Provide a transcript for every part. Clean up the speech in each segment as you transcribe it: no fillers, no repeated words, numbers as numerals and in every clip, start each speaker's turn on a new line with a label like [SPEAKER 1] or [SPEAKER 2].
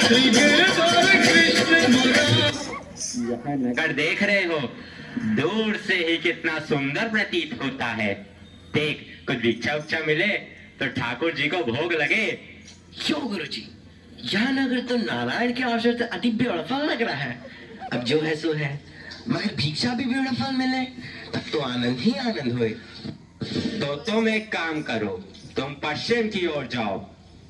[SPEAKER 1] यहाँ नगर देख रहे हो, दूर से ही कितना सुंदर प्रतीत होता है। देख, कुछ भिक्षा उच्छा मिले तो ठाकुर जी को भोग लगे।
[SPEAKER 2] क्यों गुरुजी, यह नगर तो नारायण के अवसर से अति ब्यूटीफुल लग रहा है। अब जो है सो है, मगर भिक्षा भी ब्यूटीफुल मिले तब तो आनंद ही आनंद होए।
[SPEAKER 1] तो तुम एक काम करो, तुम पश्चिम की ओर जाओ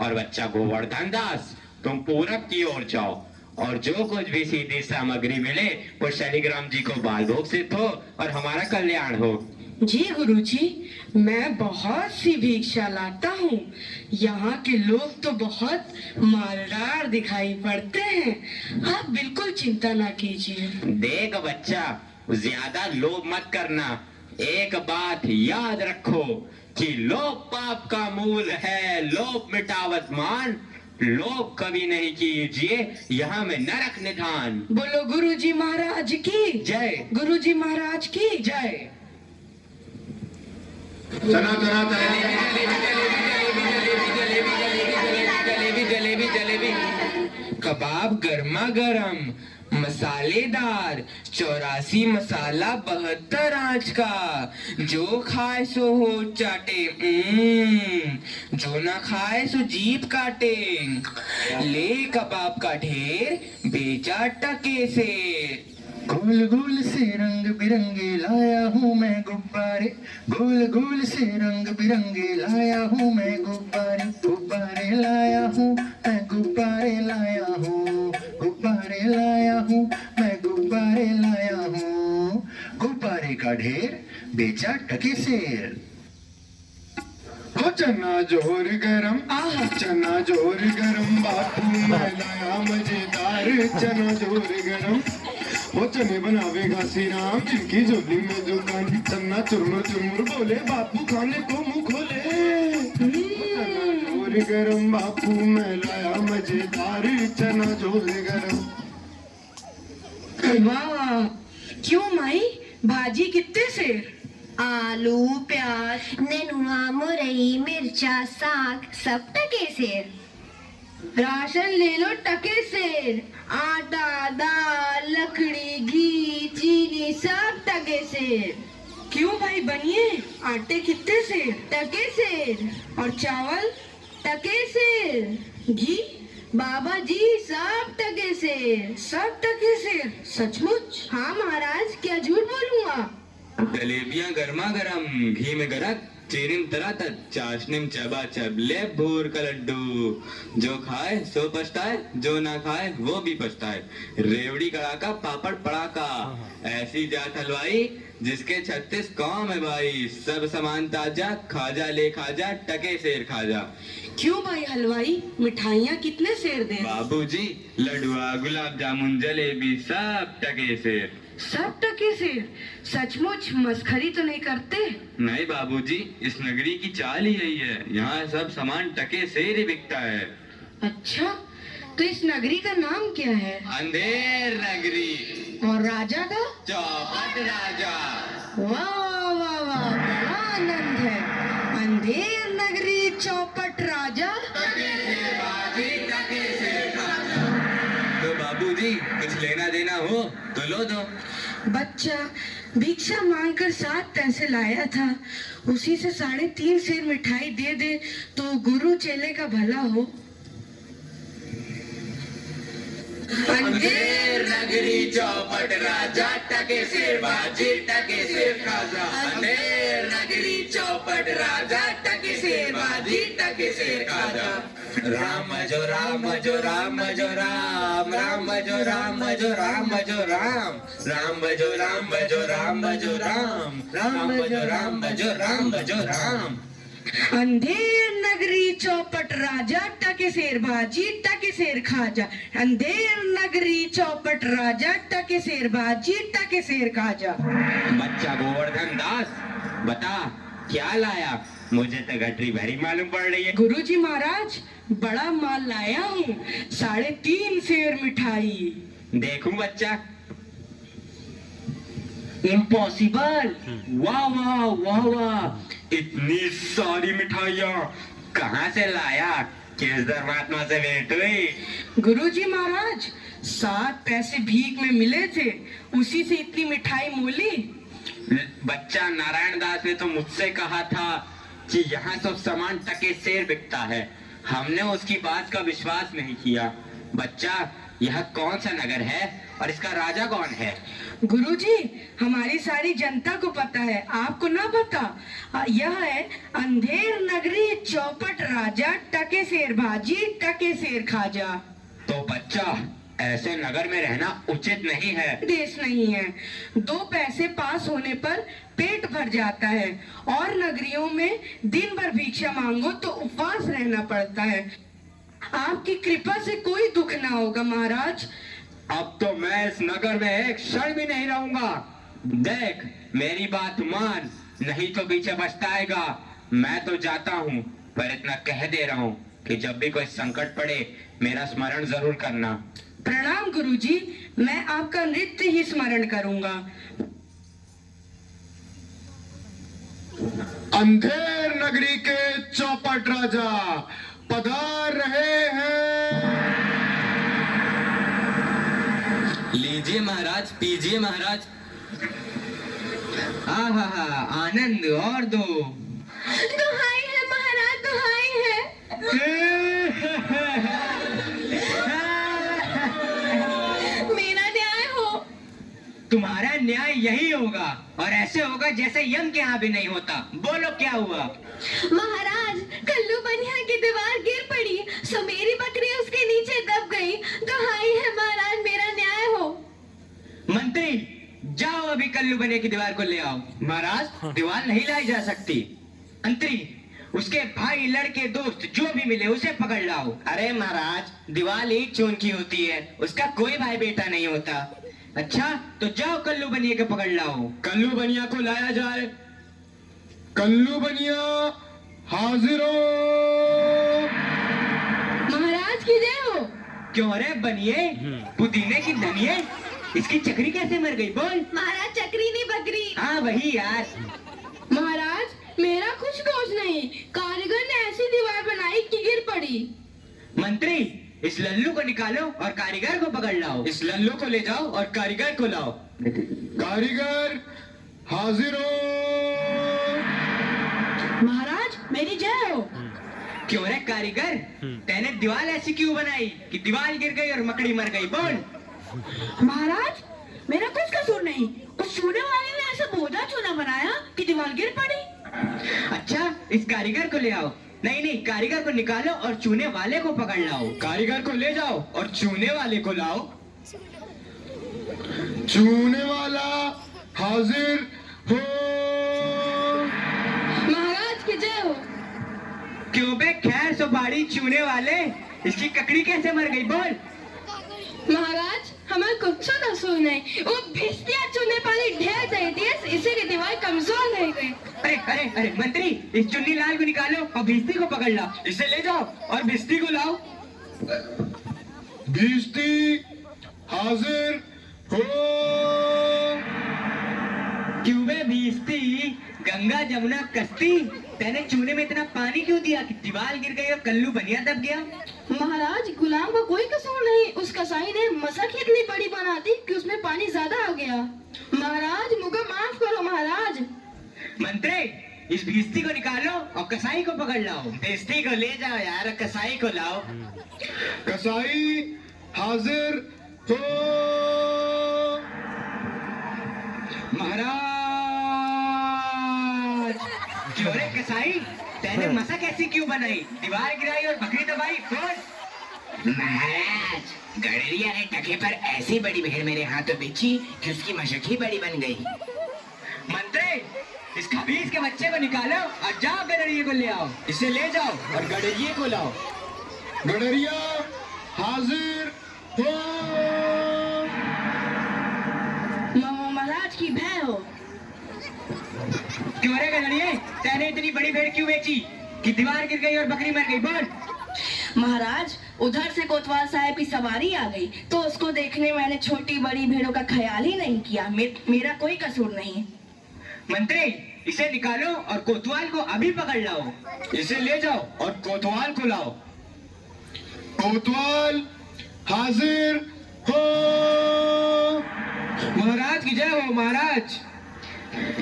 [SPEAKER 1] और बच्चा गोवर्धन दास तुम पूरब की ओर जाओ, और जो कुछ भी सीधी सामग्री मिले वो शालिग्राम जी को बाल भोग सिद्ध हो और हमारा कल्याण हो।
[SPEAKER 3] जी गुरुजी, मैं बहुत सी भिक्षा लाता हूँ। यहाँ के लोग तो बहुत मालदार दिखाई पड़ते हैं, आप बिल्कुल चिंता ना कीजिए।
[SPEAKER 1] देख बच्चा, ज्यादा लोभ मत करना। एक बात याद रखो कि लोभ पाप का मूल है, लोभ मिटावत मान, लोभ कभी नहीं कीजिए, यहाँ में नरक निधान।
[SPEAKER 3] बोलो गुरुजी महाराज की
[SPEAKER 1] जय।
[SPEAKER 3] गुरुजी महाराज की जय।
[SPEAKER 4] चना चना
[SPEAKER 2] जलेबी जलेबी, कबाब गर्मा गर्म मसालेदार, 84 मसाला 72 आंच का, जो खाए सो हो चाटे, जो ना खाए सो जीभ काटे। ले कबाब का ढेर, बेचा टके से।
[SPEAKER 4] गोल गोल से रंग बिरंगे लाया हूँ मैं गुब्बारे, गोल गोल से रंग बिरंगे लाया हूँ मैं गुब्बारे, गुब्बारे लाया हूँ मैं गुब्बारे लाया हूँ, गुब्बारे लाया हूँ मैं गुब्बारे लाया हूँ। गुब्बारे का ढेर, बेचा टके सेर। हो चना जोर गरम, चना जोर गरम, बापू मैं लाया मजेदार चना जोर गरम। वो चने बनावेगा श्री राम, जिनकी झोली में जो कांधी, चन्ना चुरमुर चुरमुर बोले, बापू खाने को मुंह खोले। चना जोर गरम, बापू मैं लाया मजेदार चना जोर गरम।
[SPEAKER 3] वाह, क्यों माई, भाजी कितने से?
[SPEAKER 5] आलू, प्याज, नेनुआ, मुरई, मिर्चा, साग सब टके से।
[SPEAKER 3] राशन ले लो टके से। आटा, दाल, लकड़ी, घी, चीनी सब टके से। क्यों भाई बनिए, आटे कितने से? टके से। और चावल टके से। घी बाबा जी सब टके से। सब टके से? सचमुच? हाँ महाराज, क्या झूठ बोलूंगा।
[SPEAKER 1] जलेबियां गर्मा गर्म, घी में गरक, चीनी में तरातत, चाशनी में चबाचब, ले भूर का लड्डू। जो खाए सो पछताए, जो ना खाए वो भी पछताए। रेवड़ी कड़ाका, पापड़ पड़ाका, ऐसी जात हलवाई जिसके 36 कौम है भाई। सब सामान ताजा, खाजा ले खाजा, टके सेर खाजा।
[SPEAKER 3] क्यों भाई हलवाई, मिठाइयाँ कितने सेर दें?
[SPEAKER 1] बाबूजी, लडुआ, गुलाब जामुन, जलेबी सब टके सेर।
[SPEAKER 3] सब टके से? सचमुच मस्खरी तो नहीं करते?
[SPEAKER 1] नहीं बाबूजी, इस नगरी की चाल ही यही है, यहाँ सब सामान टके से ही बिकता है।
[SPEAKER 3] अच्छा, तो इस नगरी का नाम क्या है?
[SPEAKER 1] अंधेर नगरी।
[SPEAKER 3] और राजा का?
[SPEAKER 1] चौपट राजा।
[SPEAKER 3] वाह वाह वाह, बड़ा आनंद है। अंधेर नगरी, चौपट राजा।
[SPEAKER 1] तो बाबूजी, कुछ लेना देना हो तो लो दो।
[SPEAKER 3] बच्चा भिक्षा मांगकर 7 पैसे लाया था, उसी से 3.5 सेर मिठाई दे दे तो गुरु चेले का भला हो।
[SPEAKER 1] अंधेर नगरी, चौपट राजा, टके सेर बाजी, टके सेर खाजा। अंधेर नगरी, चौपट राजा, टके सेर बाजी, टके सेर खाजा। राम जो राम जो राम जो राम, राम जो राम जो राम जो राम, राम जो राम जो राम जो राम, राम जो राम जो राम जो राम।
[SPEAKER 3] अंधेर नगरी, चौपट राजा, टके सेर बाजी, टके सेर खाजा। अंधेर नगरी, चौपट राजा, टके सेर बाजी, टके सेर खाजा।
[SPEAKER 1] बच्चा गोवर्धन दास, बता क्या लाया? मुझे तो गठरी भरी मालूम पड़ रही है।
[SPEAKER 3] गुरुजी महाराज, बड़ा माल लाया हूँ, 3.5 सेर मिठाई।
[SPEAKER 1] देखूं बच्चा? इम्पॉसिबल। वाह वाह वाह वाह, इतनी सारी मिठाइयाँ कहाँ से लाया?
[SPEAKER 2] किस धर्मात्मा से भेंट हुई?
[SPEAKER 3] गुरुजी महाराज 7 पैसे भीख में मिले थे, उसी से इतनी मिठाई मोली।
[SPEAKER 2] बच्चा, नारायण दास ने तो मुझसे कहा था कि यहाँ सब सामान टके सेर बिकता है। हमने उसकी बात का विश्वास नहीं किया। बच्चा, यह कौन सा नगर है और इसका राजा कौन है?
[SPEAKER 3] गुरुजी, हमारी सारी जनता को पता है, आपको ना पता? यह है अंधेर नगरी, चौपट राजा, टके शेर भाजी, टके शेर खाजा।
[SPEAKER 2] तो बच्चा, ऐसे नगर में रहना उचित नहीं है।
[SPEAKER 3] देश नहीं है। 2 पैसे पास होने पर पेट भर जाता है, और नगरियों में दिन भर भिक्षा मांगो तो उपवास रहना पड़ता है। आपकी कृपा से कोई दुख ना होगा महाराज।
[SPEAKER 2] अब तो मैं इस नगर में एक क्षण भी नहीं रहूंगा। देख, मेरी बात मान, नहीं तो पीछे पछताएगा। मैं तो जाता हूँ, पर इतना कह दे रहा हूँ कि जब भी कोई संकट पड़े मेरा स्मरण जरूर करना।
[SPEAKER 3] प्रणाम गुरुजी, मैं आपका नृत्य ही स्मरण करूंगा।
[SPEAKER 4] अंधेर नगरी के चौपट राजा पधार रहे हैं।
[SPEAKER 2] लीजिए महाराज, पीजिए महाराज। आहा, आनंद और दो।
[SPEAKER 5] दुहाई है महाराज, दुहाई है। मेरा न्याय हो।
[SPEAKER 2] तुम्हारा न्याय यही होगा, और ऐसे होगा जैसे यम के यहाँ भी नहीं होता। बोलो क्या हुआ?
[SPEAKER 5] महाराज, कल्लू बनिया की दीवार गिर पड़ी, सो मेरी बकरी उसके नीचे दब गई। दुहाई है महाराज, मेरा न्याय हो।
[SPEAKER 2] मंत्री, जाओ अभी कल्लू बने की दीवार को ले आओ। महाराज, दीवार नहीं लाई जा सकती। मंत्री, उसके भाई, लड़के, दोस्त जो भी मिले उसे पकड़ लाओ। अरे महाराज, दीवार ही चून की होती है, उसका कोई भाई बेटा नहीं होता। अच्छा, तो जाओ कल्लू बनिया को पकड़ लाओ।
[SPEAKER 4] कल्लू बनिया को लाया जाए। कल्लू बनिया हाजिर हो।
[SPEAKER 3] महाराज की जय हो।
[SPEAKER 2] क्यों रे बनिए, पुदीने की धनिये, इसकी चक्री कैसे मर गई? बोल।
[SPEAKER 5] महाराज, चक्री नहीं बकरी।
[SPEAKER 2] हाँ वही यार।
[SPEAKER 3] महाराज, मेरा कुछ दोष नहीं, कारीगर ने ऐसी दीवार बनाई कि गिर पड़ी।
[SPEAKER 2] मंत्री, इस लल्लू को निकालो और कारीगर को पकड़ लाओ। इस लल्लू को ले जाओ और कारीगर को लाओ।
[SPEAKER 4] कारीगर हाजिर हो।
[SPEAKER 3] महाराज, मेरी जय हो।
[SPEAKER 2] क्यों रे कारीगर, तैने दीवार ऐसी क्यों बनाई कि दीवार गिर गई और मकड़ी मर गई? बोल।
[SPEAKER 3] महाराज, मेरा कुछ कसूर नहीं, उस चूने वाले ने ऐसा बोझा चूना बनाया कि दीवार गिर पड़ी।
[SPEAKER 2] अच्छा, इस कारीगर को ले आओ। नहीं, कारीगर को निकालो और चूने वाले को पकड़ लाओ। कारीगर को ले जाओ और चूने वाले को लाओ।
[SPEAKER 4] चूने वाला हाजिर हो।
[SPEAKER 3] महाराज की जय हो।
[SPEAKER 2] क्यों बे खैर सुपारी चूने वाले, इसकी ककड़ी कैसे मर गई? बोल।
[SPEAKER 3] महाराज, हमारा कुछ कसूर नहीं, वो भिस्तिया चूने पानी ढेर दे दिए, इसीलिए दीवार कमजोर नहीं गई।
[SPEAKER 2] अरे मंत्री, इस चुन्नी लाल को निकालो और भिस्ती को पकड़ लाओ। इसे ले जाओ और भिस्ती को लाओ।
[SPEAKER 4] भिस्ती हाजिर हो।
[SPEAKER 2] क्यों बे भिस्ती, गंगा जमुना कश्ती, तैने चूने में इतना पानी क्यों दिया कि दीवार गिर गई और कल्लू बनिया दब गया?
[SPEAKER 3] महाराज, गुलाम का कोई कसूर नहीं, उस कसाई ने मसक इतनी बड़ी बना दी कि उसमें पानी ज्यादा आ गया। महाराज, मुझे माफ करो महाराज।
[SPEAKER 2] मंत्री, इस भिस्ती को निकालो और कसाई को पकड़ लाओ। भिस्ती को ले जाओ यार, कसाई को लाओ।
[SPEAKER 4] कसाई हाजिर हो।
[SPEAKER 2] महाराज, क्यों रे कसाई, तैने मसक ऐसी क्यों बनाई? दीवार गिराई और बकरी दबाई। बोल।
[SPEAKER 6] महाराज, गडरिया ने टके पर ऐसी बड़ी भेड़ मेरे हाथों बेची कि उसकी मशक ही बड़ी बन गई।
[SPEAKER 2] मंत्री, इस खबीज के बच्चे को निकालो और जाओ गडरिये को ले आओ। इसे ले जाओ और गडरिये को लाओ।
[SPEAKER 4] गडरिया हाजिर हो।
[SPEAKER 3] महाराज की भय हो।
[SPEAKER 2] क्यों रे गडरिये, तैने इतनी बड़ी भेड़ क्यों बेची कि दीवार गिर गई और बकरी मर गई? बोल।
[SPEAKER 3] महाराज, उधर से कोतवाल साहब की सवारी आ गई, तो उसको देखने मैंने छोटी बड़ी भेड़ों का ख्याल ही नहीं किया। मेरा कोई कसूर नहीं।
[SPEAKER 2] मंत्री, इसे निकालो और कोतवाल को अभी पकड़ लाओ। इसे ले जाओ और कोतवाल को लाओ।
[SPEAKER 4] कोतवाल हाजिर हो।
[SPEAKER 2] महाराज की जय हो महाराज।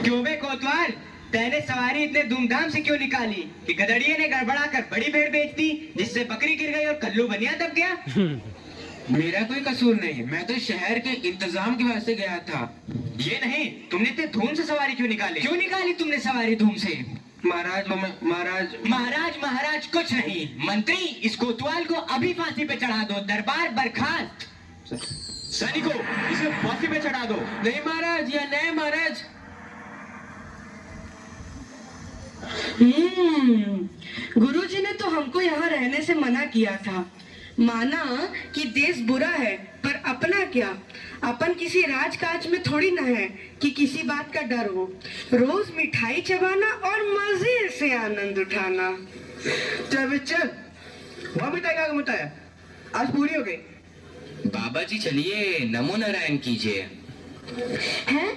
[SPEAKER 2] क्यों बे कोतवाल, तेने सवारी इतने धूमधाम से क्यों निकाली कि गधड़िए ने गड़बड़ा कर बड़ी भेड़ बेच दी, जिससे बकरी गिर गई और कल्लू बनिया दब गया? मेरा कोई कसूर नहीं, मैं तो शहर के इंतजाम की वजह से गया था। ये नहीं, तुमने इतने धूम से सवारी क्यों निकाली? क्यों निकाली तुमने सवारी धूम से? महाराज महाराज कुछ नहीं। मंत्री, इस कोतवाल को अभी फांसी पे चढ़ा दो। दरबार बर्खास्त। सैनिकों, इसे फांसी पे चढ़ा दो। नहीं महाराज, या नहीं महाराज।
[SPEAKER 3] गुरुजी ने तो हमको यहाँ रहने से मना किया था। माना कि देश बुरा है, पर अपना क्या, अपन किसी राजकाज में थोड़ी ना है कि किसी बात का डर हो। रोज मिठाई चबाना और मजे से आनंद उठाना।
[SPEAKER 2] चल वह मिठाई का मिठाई आज पूरी हो गई। बाबा जी चलिए, नमो नारायण कीजिए।
[SPEAKER 3] हैं?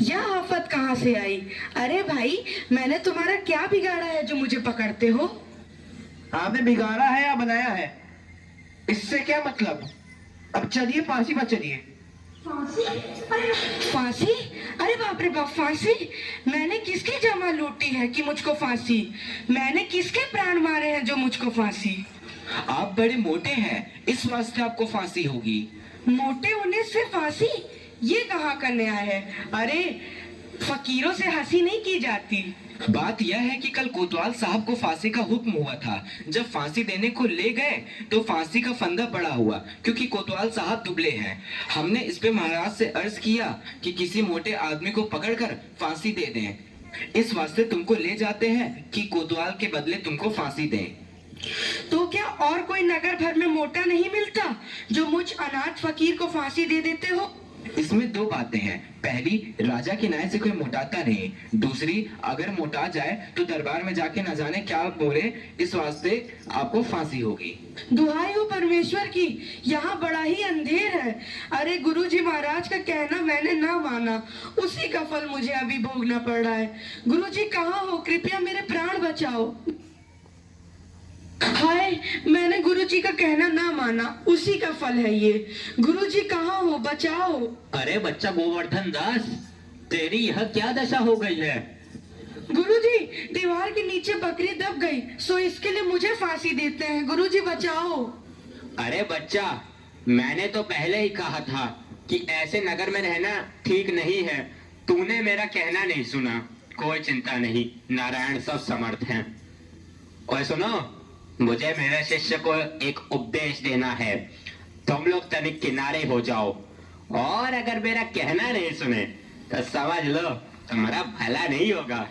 [SPEAKER 3] यह आफत कहाँ से आई? अरे भाई, मैंने तुम्हारा क्या बिगाड़ा है जो मुझे पकड़ते हो?
[SPEAKER 2] आपने बिगाड़ा है या बनाया है, इससे क्या मतलब? अब चलिए फांसी पर चलिए।
[SPEAKER 3] फांसी? अरे बाप रे बाप, फांसी? मैंने किसकी जमा लूटी है कि मुझको फांसी? मैंने किसके प्राण मारे हैं जो मुझको फांसी?
[SPEAKER 2] आप बड़े मोटे हैं, इस वास्ते आपको फांसी होगी।
[SPEAKER 3] मोटे होने से फांसी? ये कहाँ का न्याय है? अरे फकीरों से हंसी नहीं की जाती।
[SPEAKER 2] बात यह है कि कल कोतवाल साहब को फांसी का हुक्म हुआ था। जब फांसी देने को ले गए तो फांसी का फंदा पड़ा हुआ, क्योंकि कोतवाल साहब दुबले हैं। हमने इस पे महाराज से अर्ज किया कि किसी मोटे आदमी को पकड़कर फांसी दे दें। इस वास्ते तुमको ले जाते हैं कि कोतवाल के बदले तुमको फांसी दें।
[SPEAKER 3] तो क्या और कोई नगर भर में मोटा नहीं मिलता जो मुझ अनाथ फकीर को फांसी दे देते हो?
[SPEAKER 2] इसमें दो बातें हैं। पहली, राजा के न्याय से कोई मोटाता नहीं। दूसरी, अगर मोटा जाए तो दरबार में जाके न जाने क्या बोले, इस वास्ते आपको फांसी होगी।
[SPEAKER 3] दुहाई हो परमेश्वर की, यहाँ बड़ा ही अंधेर है। अरे गुरुजी महाराज का कहना मैंने ना माना, उसी का फल मुझे अभी भोगना पड़ रहा है। गुरुजी कहाँ हो? कृपया मेरे प्राण बचाओ। हाय, मैंने गुरुजी का कहना ना माना, उसी का फल है ये। गुरुजी कहाँ हो? बचाओ।
[SPEAKER 2] अरे बच्चा गोवर्धन दास, तेरी यह क्या दशा हो गई है?
[SPEAKER 3] गुरुजी, दीवार के नीचे बकरी दब गई, सो इसके लिए मुझे फांसी देते हैं। गुरुजी बचाओ।
[SPEAKER 2] अरे बच्चा, मैंने तो पहले ही कहा था कि ऐसे नगर में रहना ठीक नहीं है। तूने मेरा कहना नहीं सुना। कोई चिंता नहीं, नारायण सब समर्थ हैं। और सुनो, मुझे मेरे शिष्य को एक उपदेश देना है। तुम लोग तनिक किनारे हो जाओ, और अगर मेरा कहना नहीं सुने तो समझ लो तुम्हारा भला नहीं होगा।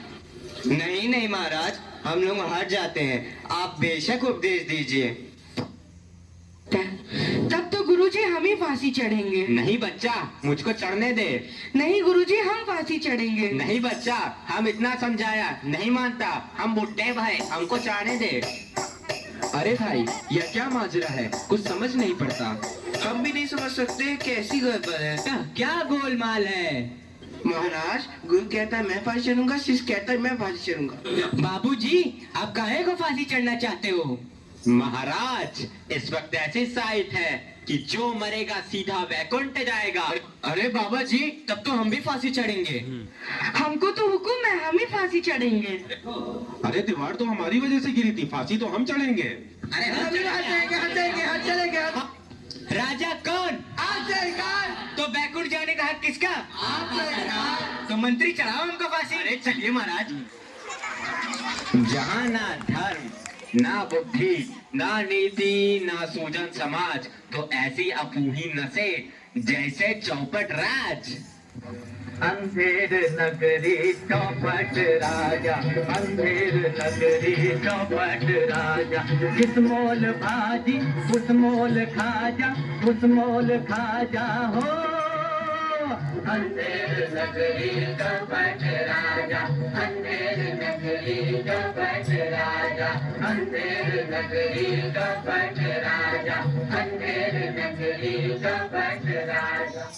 [SPEAKER 2] नहीं महाराज, हम लोग हट जाते हैं, आप बेशक उपदेश दीजिए।
[SPEAKER 3] तब तो गुरुजी हम ही फांसी चढ़ेंगे।
[SPEAKER 2] नहीं बच्चा, मुझको चढ़ने दे।
[SPEAKER 3] नहीं गुरुजी, हम फांसी चढ़ेंगे।
[SPEAKER 2] नहीं बच्चा, हम इतना समझाया, नहीं मानता। हम बुड्ढे भाई, हमको चढ़ने दे। अरे भाई, यह क्या माजरा है? कुछ समझ नहीं पड़ता। हम भी नहीं समझ सकते कैसी गड़बड़ है। क्या गोलमाल है?
[SPEAKER 7] महाराज, गुरु कहता है मैं फांसी चढ़ूंगा, शिष्य कहता है मैं फांसी चढ़ूंगा।
[SPEAKER 2] बाबूजी, आप काहे को फांसी चढ़ना चाहते हो? महाराज, इस वक्त ऐसी साइट है कि जो मरेगा सीधा वैकुंठ जाएगा। अरे बाबा जी, तब तो हम भी फांसी चढ़ेंगे।
[SPEAKER 3] हमको तो हुक्म है, हम ही फांसी चढ़ेंगे।
[SPEAKER 4] अरे दीवार तो हमारी वजह से गिरी थी, फांसी तो हम चढ़ेंगे।
[SPEAKER 2] अरे
[SPEAKER 7] हम चलेंगे।
[SPEAKER 2] राजा कौन?
[SPEAKER 7] आप सरकार।
[SPEAKER 2] तो बैकुंठ जाने का हक किसका?
[SPEAKER 7] आप सरकार।
[SPEAKER 2] तो मंत्री चढ़ाओ उनको फांसी। अरे चलिए महाराज। जहाँ ना धर्म, ना बुद्धि, ना नीति, ना सूजन समाज, तो ऐसी अपूही नसे जैसे चौपट राज।
[SPEAKER 7] अंधेर नगरी चौपट राजा, अंधेर नगरी चौपट राजा। जिस मोल भाजी उस मोल खाजा, उस मोल खाजा हो। अंधेर नगरी चौपट राजा, अंधेर नगरी चौपट राजा, अंधेर नगरी चौपट राजा, अंधेर नगरी चौपट राजा।